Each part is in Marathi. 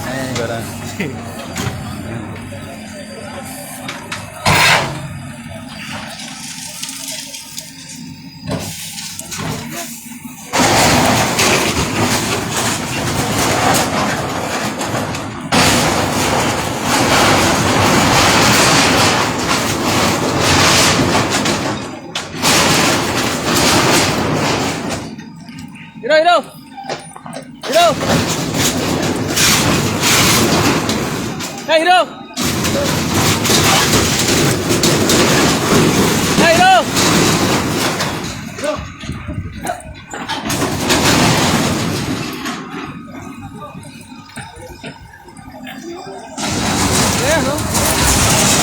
Barang. Hiro, Hiro. Hiro. Hey, Hiro. Hey, Hiro. Yeah, no.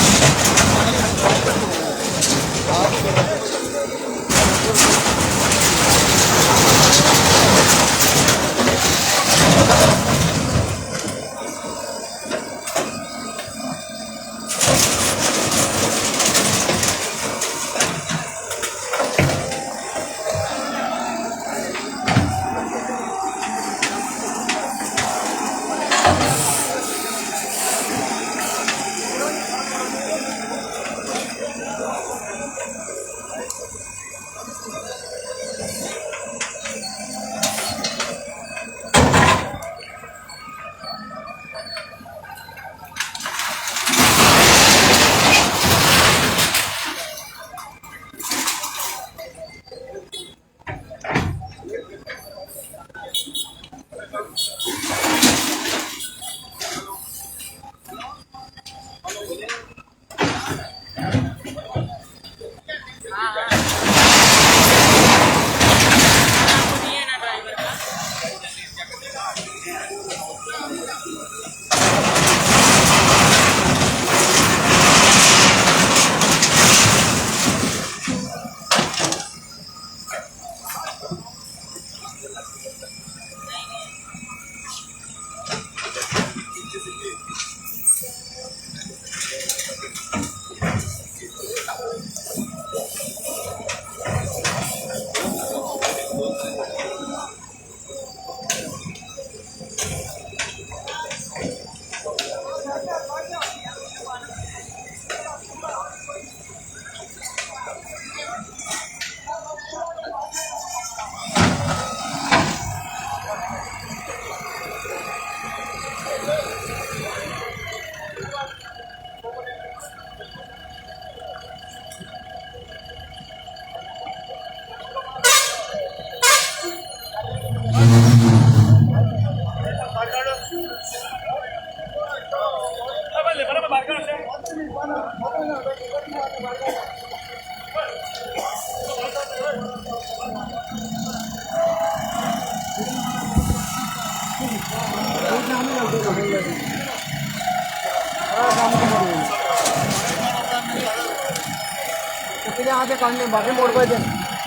आगे काढणे बाकी मोड पाहिजे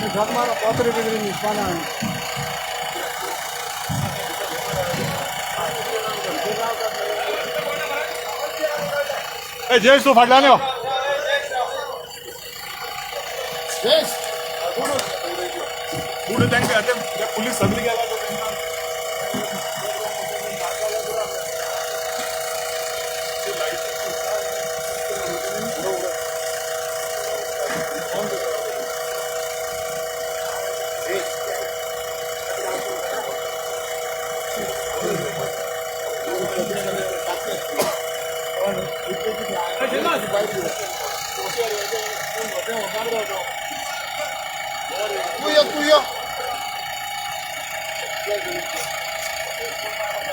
झक मारो कोतरी बिगरी निष्पाना ए जयेश तू फाटला नाही जयेश पुढे त्यांचे आता पोलीस सगळी गेला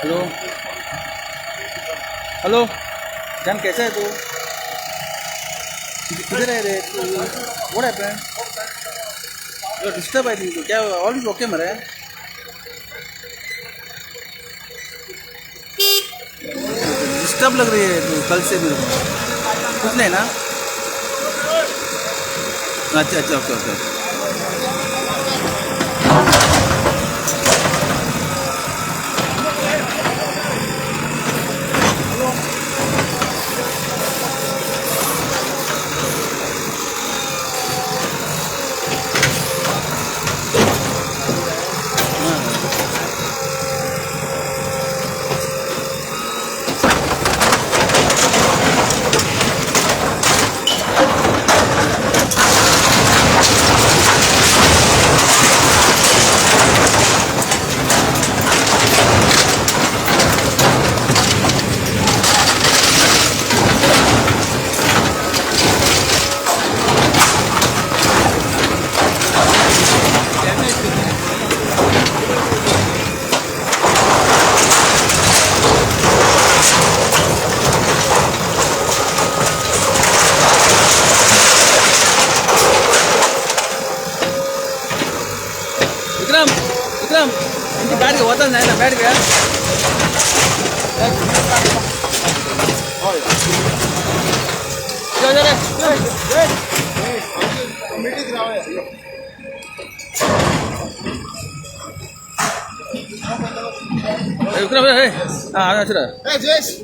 हेलो हेलो जान कैसा है तू किधर है रे तू what happened you disturb I think क्या ऑल इज ओके मरे डिस्टर्ब लग रही है तू कल से भी कुछ नहीं ना अच्छा अच्छा okay okay Hey, Jayesh.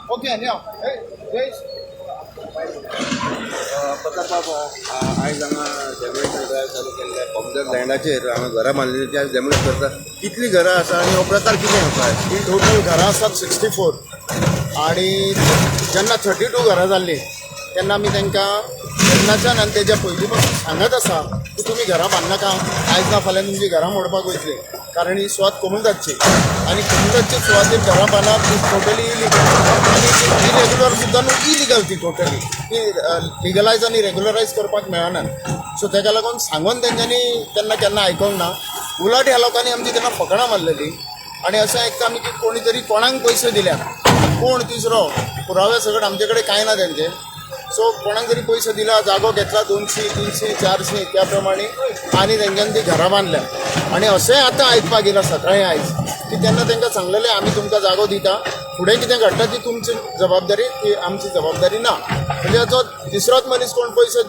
Okay, now. Hey, Jayesh. आयज हांगा डेमोलेशन चालू केल्ले कॉम्युनिटी लँडाचेर हांगा घरां बांदलेली ती आयज डेमोलेट करता. कितली घरां आसा आनी हो प्रकार कितें आसा? ही टोटल घरां आसात 64 आणि जेन्ना 32 घरां जाल्ली तेन्ना आमी तांकां तेन्नाच्यान आनी तेज्या पयलीं पासून सांगत आसा की तुमी घरां बांदनाका, आयज ना फाल्यां तुमची घरां मोडपाक वयतली, कारण ही सुवात कोमुनिदादची आनी कोमुनिदादच्या सुवातेर घरां बांदप ही टोटली इलिगल आनी इरेग्युलर सुद्दां न्हू, इलिगल ती टोटली. ती लिगलायज आनी रेग्युलरायज करपाक मेळना. सो ताका लागून सांगून तेंच्यांनी तेन्ना केन्ना आयकोंक ना. उलट ह्या लोकांनी आमची तेन्ना फकाणां मारलेली आणि असं ऐकता आम्ही की कोणी तरी कोणाक पैसे दिल्यात, कोण तिसरो पुरावे सगळे आमचे कडेन कांय ना तेंचे. सो कोणाक तरी पैसे दिला, जागो घेतला 200, 300, 400 त्या प्रमाणे आणि तेंच्यांनी ती घरां बांदल्या. आणि अशें आतां आयकपाक येयला सकाळीं आयज की तेन्ना तांकां सांगलेलें आमी तुमकां जागो दिता, फुडें कितें घडटा ती तुमची जबाबदारी, ती आमची जबाबदारी ना. म्हणजे तो तिसरोच मनीस कोण पयशे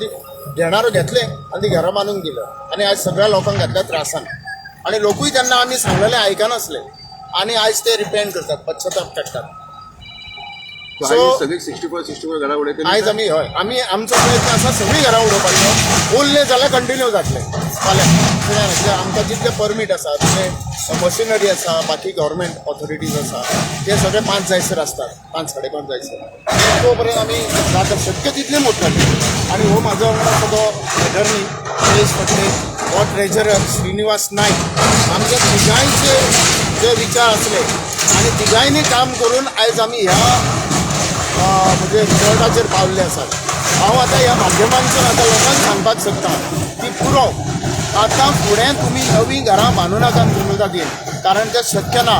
घेणारो घेतले आनी ती घरां बांदून दिलं आनी आयज सगळ्या लोकांक घातल्या त्रासान. आणि लोकूय त्यांना आम्ही सांगलेले आयकनासले आणि आज ते रिपेंट करतात, पश्चाताप काढतात. सो सगळी 64 घरां उडयतली. आयज आमी हय आमी आमचो प्रयत्न आसा सगळीं घरां उडोवपाचो. उरले जाल्यार कंटिन्यू जातले फाल्यां. कित्याक आमकां जितले परमीट आसा, जितले मशिनरी आसा, बाकी गव्हर्मेंट ऑथॉरिटीज आसा, ते सगळे 5 जायसर आसतात, 5 साडे 5 जायसर. तो पर्यंत आमी जाता शक्य तितले मोडटाले. आणि हो म्हाजो वांगडा तो एटर्नी महेश पटेल, हो ट्रेजरर श्रीनिवास नायक, आमचे तिगांयचे जे विचार असले आणि तिगांयनी काम करून आयज आमी ह्या म्हणजे रिजल्टाचेर पावल्ले आसात. हांव आतां ह्या माध्यमांतून आतां लोकांक सांगपाक सोदतां की पुरो आतां फुडें तुमी नवीं घरां बांदूं नाका कोमुनिदादीन, कारण तें शक्य ना.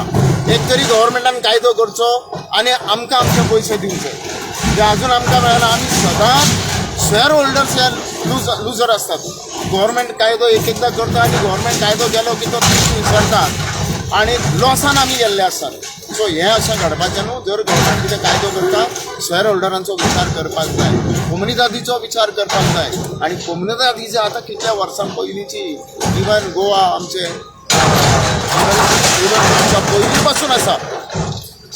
एक तरी गव्हर्मेंटान कायदो करचो आनी आमकां आमचे पयशे दिवचे, जे अजून आमकां मेळना. आमी सदांच शेअर होल्डर्स हे लुजर असतात. गव्हर्मेंट कायदो एक एकदां करता आनी गव्हर्मेंट कायदो केलो की तो विसरतात आणि लॉसान आमी गेल्ले आसतात. सो हें अशें घडपाचें न्हू. जर गव्हर्मेंट कितें कायदो करता, शेअर होल्डरांचो विचार करपाक जाय, कोमुनिदादीचो विचार करपाक जाय. आणि कोमुनिदादी जे आतां कितल्या वर्सां पयलींची, इवन गोवा आमचे पयलीं पासून आसा.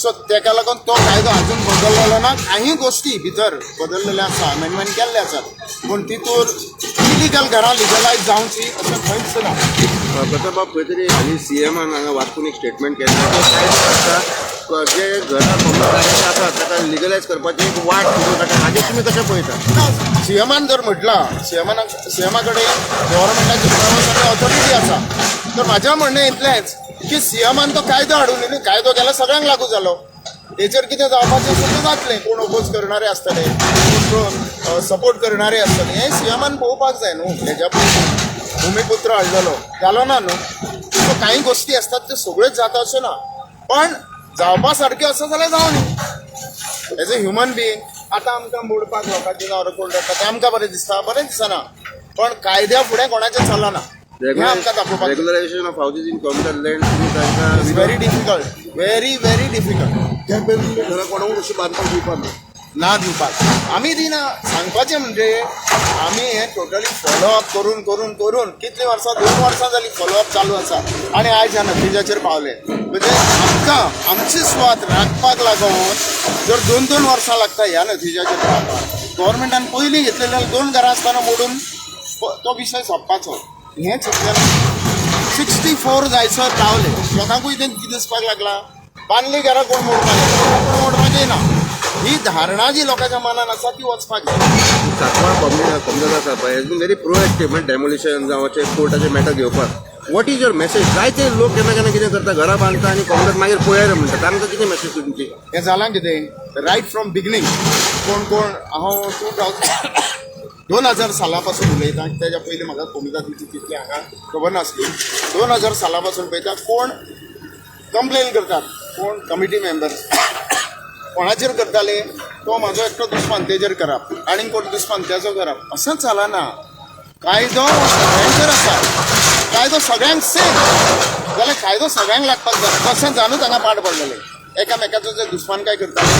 सो ताका लागून तो कायदो अजून बदललेलो ना. काही गोष्टी भितर बदललेल्यो आसा, अमेंडमेंट केल्ले आसात, पूण तितून इलिगल घरां लिगलायज जावची अशें खंयच ना. प्रताप बाब खंय तरी हालीं CMान हांगा वाचून एक स्टेटमेंट केलें जे घरां कोमुनिदादीचे आसा ताका लिगलायज करपाची एक वाट सुरू जाता. हाजेर तुमी कशें पळयता? सीएमान जर म्हटलां सीएमा कडेन गव्हर्मेंटाची पुरावे ऑथॉरिटी आसा, तर म्हाजें म्हणणें इतलेंच की सीएमान तो कायदो हाडून येयलो, कायदो केल्यार सगळ्यांक लागू जालो. हेचेर कितें जावपाचें सगळें जातलें. कोण ओपोज करणारे आसतले, कोण सपोर्ट करणारे आसतले, हें सीएमान पळोवपाक जाय न्हू. हेज्या पयलीं भुमिपुत्र हाडलेलो जालो ना न्हू. सो कांय गोश्टी आसतात त्यो सगळ्योच जाता अशें ना, पण जावपा सारक्यो आसा जाल्यार जावनी. एज अ ह्युमन बिंग आतां आमकां मोडपाक लोकांचे नांव कोण करता तें आमकां बरें दिसना, पण कायद्या फुडें कोणाचें चलना हें आमकां दाखोवपाक. Regularisation of houses in community land तुमी तांकां व्हेरी डिफिकल्ट, व्हेरी डिफिकल्ट. घरां कोणाक अशी बांदपाक दिवपाक ना दिवपाक आमी दिना. सांगपाचें म्हणजे आमी हें टोटली फॉलोअप करून कितलीं वर्सां 2 वर्सां जालीं फॉलोअप चालू आसा आनी आयज ह्या नतिजाचेर पावले. म्हणजे आमकां आमची सुवात राखपाक लागून जर 2-2 वर्सां लागता ह्या नतिजाचेर पावपाक. गव्हर्मेंटान पयलीं घेतलेले 2 घरां आसतना मोडून तो विशय सोंपपाचो. हें चिंतलें 64 जायसर पावले. लोकांकूय तें कितें दिसपाक लागला, बांदली घरां कोण मोडपाक येना. ही धारणा जी लोकांच्या मनात आसा ती वचपाक जाय. सांकवाळ कॉम्युनिटी आसा पळय, has been very proactive demolition जावं कोर्टाचे मॅटर घेवपाक. What is your message? जायते लोक केन्ना कितें करता, घरां बांदता आनी कॉम्युनिटी मागीर पळयार म्हणटा. तांकां कितें मेसेज तुमची? हें जालां कितें रायट फ्रॉम बिगिनींग. कोण हांव 2000 साला पासून उलयतां. तेज्या पयलीं म्हाका कोमुनिदादीची तितली हांगा खबर नासली. 2000 साला पासून पळयता कोण कंप्लेन करतात, कोण कमिटी मेंबर्स कोणाचेर करताले, तो म्हाजो एकटो दुस्मान तेजेर करप आनी कोण दुस्मान तेजो करप, असंच चलना. कायदो सगळ्यांचेर आसा, कायदो सगळ्यांक सेम जाल्यार कायदो सगळ्यांक लागपाक जाय. तशें जाणूच हांगा पाड पडलेले. एकामेकाचो जे दुस्मान काय करताले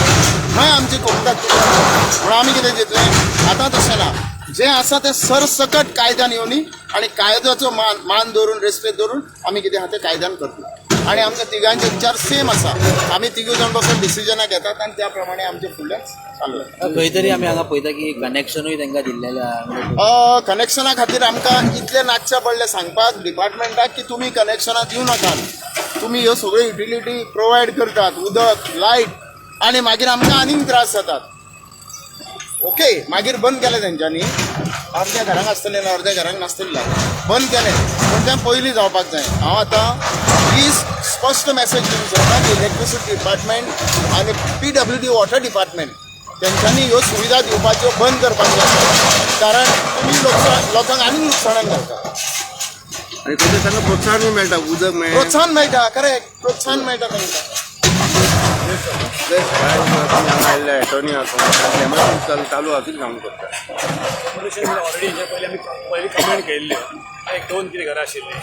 थंय आमची कोमुनिदाद म्हणून आमी कितें चिंतलें, आतां तशें ना. जे आसा ते सरसकट कायद्यान येवनी आणि कायद्याचो मान दवरून रेस्पेक्ट दवरून आमी कितें आहा तें कायद्यान करतली आणि आमचे तिगांचे विचार सेम आसा आमी तिगूय जाण बसून डिसिजनां घेतात आणि त्या प्रमाणे आमचे फुडल्यान चालू खंय तरी आमी हांगा पळयता की कनेक्शनूय तांकां दिल्लेलें आहा कनेक्शना खातीर आमकां इतलें नाचचें पडलें सांगपाक डिपार्टमेंटाक की तुमी कनेक्शनां दिवं नाकात तुमी ह्यो सगळ्यो युटिलिटी प्रोवायड करतात उदक लायट आणि मागीर आमकां आनीक त्रास जातात ओके मागीर बंद केलें तेंच्यांनी अर्द्या घरांक आसतलें ना अर्द्या घरांक नासतलें बंद केलें पूण तें पयलीं जावपाक जाय हांव आतां प्लीज स्पश्ट मॅसेज दिवंक सोदता की इलेक्ट्रिसिटी डिपार्टमेंट आनी PWD वॉटर डिपार्टमेंट तेंच्यांनी ह्यो सुविधा दिवपाच्यो बंद करपाक जाय कारण तुमी लोकांक आनीक लुकसाणान घालता आणि त्याच्यात त्यांना प्रोत्साहन मेळटा उदक मेळटा प्रोत्साहन मेळटा करेक्ट प्रोत्साहन मेळटा तांकां आयिल्ले एटॉर्नी आसा चालू आसा कितें सांगूंक सोदता ऑलरेडी हेजे पयलीं आमी पयलीं कमेंट केल्ल्यो एक 2-3 घरां आशिल्लीं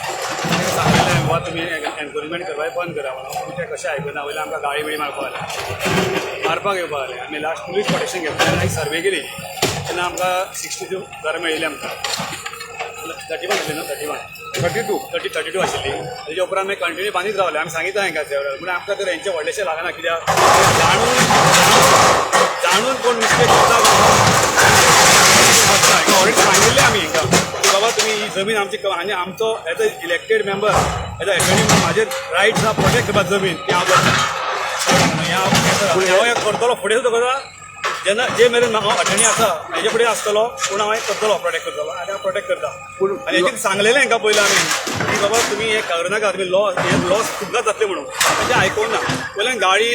सांगलेलें बाबा तुमी एनकरेजमेंट करपाक बंद करा म्हणून ते कशें आयकना वयले आमकां गाळी बिळी मारपाक लागले मारपाक येवपाक लागले आमी लास्ट पुलीस प्रोटेक्शन घेतलें एक सर्वे केली तेन्ना आमकां 62 घरां मेळिल्लीं आमकां 31 आसली न्हू 32 आशिल्ली तेजे उपरांत मागीर कंटिन्यू बांदीत रावले आमी सांगितलें हांकां म्हणून आमकां तर हेंचे व्हडलेशें लागना कित्याक जाणून कोण मिस्टेक करता ऑलरेडी सांगिल्लें आमी हांकां की बाबा तुमी ही जमीन आमची आनी आमचो as a elected member as a attorney म्हाजे रायट्स आहा प्रोटेक्ट करपाक जमीन ती हांव करतलो फुडें सुद्दां करता जेन्ना जे मेरेन हांव अटर्नी आसा हेजे फुडें आसतलो पूण हांव करतलो प्रोटेक्ट करतलो आनी हांव प्रोटेक्ट करता आनी हेजेर सांगलेलें हांकां पयलीं आमी की बाबा तुमी हें करनाका तुमी लॉस तुमकां जातलें म्हणून तेजें आयकूंक ना पयल्यान गाडी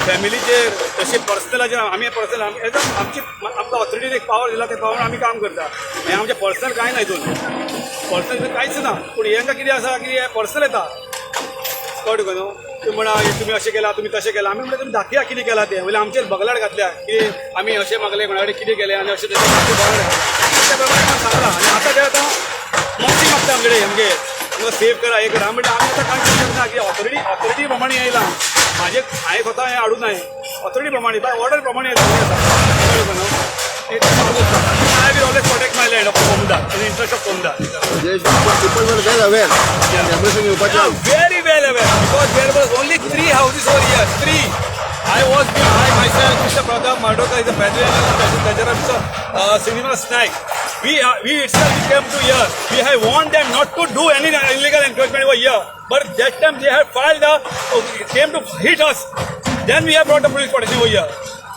फॅमिलीचेर तशें पर्सनलाचेर आमी पर्सनल आमची आमकां ऑथॉरिटीन एक पावर दिला ते पावर आमी काम करता हें आमचें पर्सनल कांय ना हितून पर्सनल कांयच ना पूण हेंकां कितें आसा की हें पर्सनल येता कळ्ळें तुका न्हू तुम्ही म्हणा तुम्ही अशें केला तुम्ही तशें केलां आमी म्हणटा तुमी दाखया कितें केलां तें वयल्यार आमचेर बगलाड घातल्या की आमी अशें मागलें कोणा कडेन कितें केलें आनी अशें तशें बगलाड त्या प्रमाणे आमकां सांगलां आनी आतां ते आतां माफी मागता आमचे कडेन आमगे आमकां सेव करा हें करा म्हणटा आमी आतां कांय करूंक शकना की ऑथॉरिटी प्रमाणे येयलां म्हाजें हांवें स्वता हें हाडूंक जाय ऑथॉरिटी प्रमाणे बाय ऑर्डर प्रमाणे I will always protect my land of Communidade, in the interest of Communidade. people were well aware. Yeah, very well aware, because there was only 3 houses over here, 3. I myself, Mr. Pradap Mardoka is the president and treasurer, Mr. Cinema Snack. We itself came to here. We have warned them not to do any illegal encroachment over here. But that time they had came to hit us. Then we have brought the police protection over here.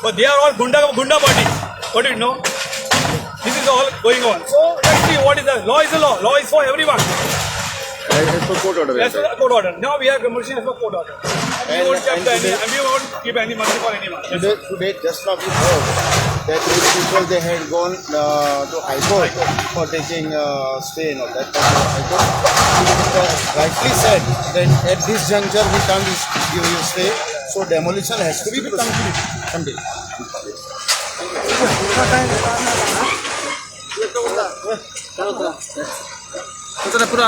But they are all gunda party. What do you know? This is all going on. So let's see what is the law. Is the law. Law is for everyone. As per court order. As per the court order. Now we have demolition as per court order. And we won't give any money for anyone. Today, just now we heard that these people they had gone to High Court for taking stay and all that. High Court rightly said that at this juncture we can't give you stay, so demolition has to be complete. पुरा